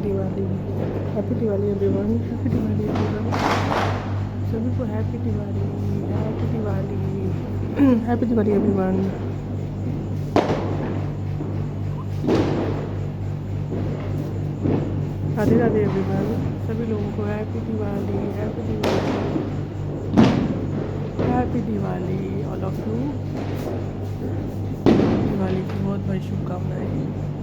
Diwali, happy Diwali everyone, happy Diwali everyone. सभी को happy Diwali, happy Diwali, happy Diwali everyone. Radhe Radhe everyone, सभी लोगों को happy Diwali, happy Diwali, happy Diwali all of you. Diwali की बहुत बड़ी शुभकामनाएं।